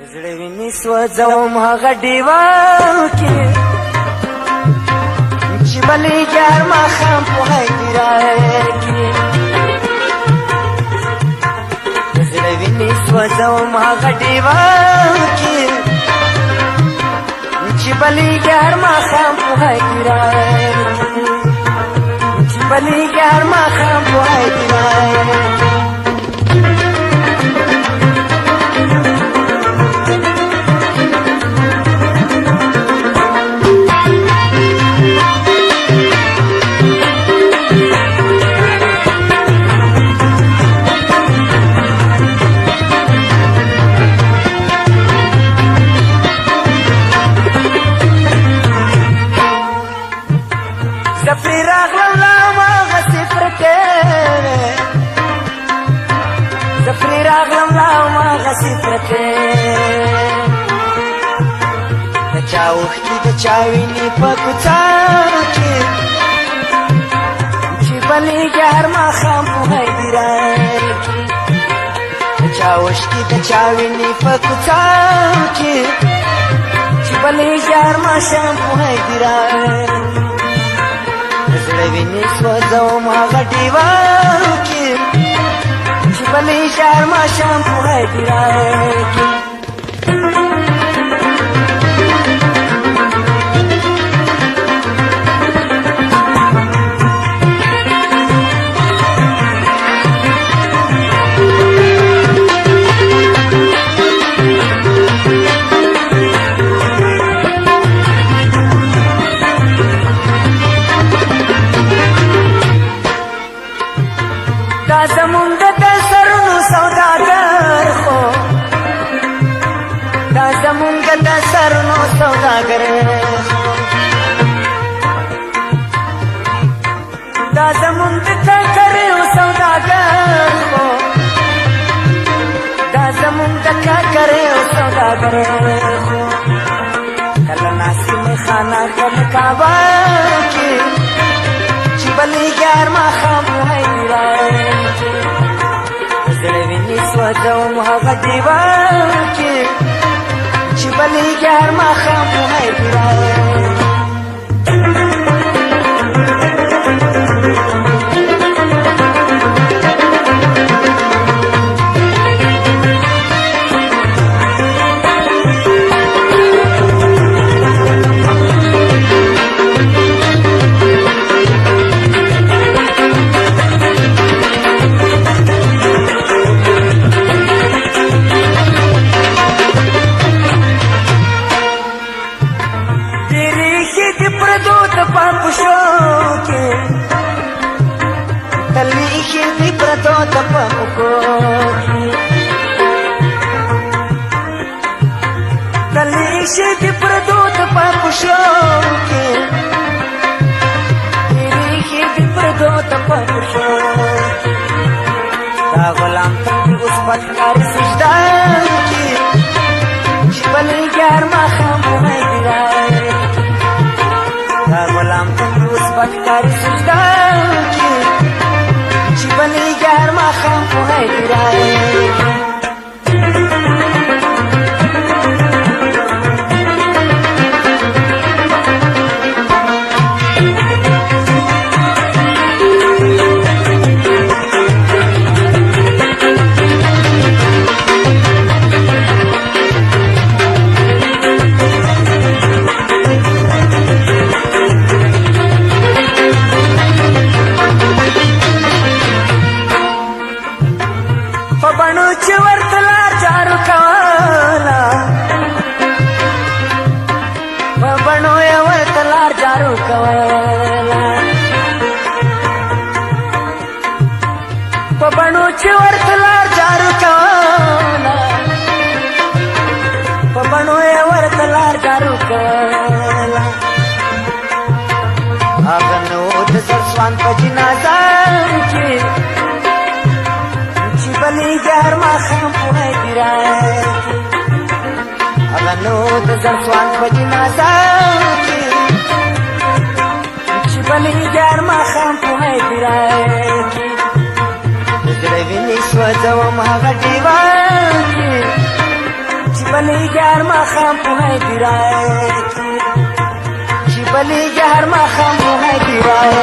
زړه ویني سوځوم هغه ډیوه کې چې بلې یار ماښام په حیدرای کې زړه ویني سوځوم هغه ډیوه کې چې بلې یار ماښام په حیدرای کې چې بلې یار ماښام په حیدرای چاوختی د چاوینی په کوڅه کې چې بلې یار ماښام په حیدرای کې چاوختی د چاوینی په کوڅه کې چې بلې یار ماښام په حیدرای زړه ویني سوځوم هغه ډیوه کې چې بلې یار ماښام په حیدرای کې دا زمون د ککرې او سوداګر خو دا زمون د ککرې او سوداګر خو کله ناسم خانه کله کعبه کې چې بلې یار ماښام په حیدرای کې زړه ویني سوځوم هغه ډیوه کې چې بلې یار ماښام په حیدرای دا غلام ته اوس پټکار سجده کې چې بلې یار ماښام په حیدرای دا غلام ته اوس پټکار سجده کې چې بلې یار ماښام په حیدرای سوان په جنازه کې چې بلې یار ماښام په حیدرای کې هغه نو د سوان په جنازه کې چې بلې یار ماښام په حیدرای کې زړه ویني سوځوم هغه ډیوه کې چې بلی گرم خم پوهای دیرای چی بلی گرم خم پوهای دیرای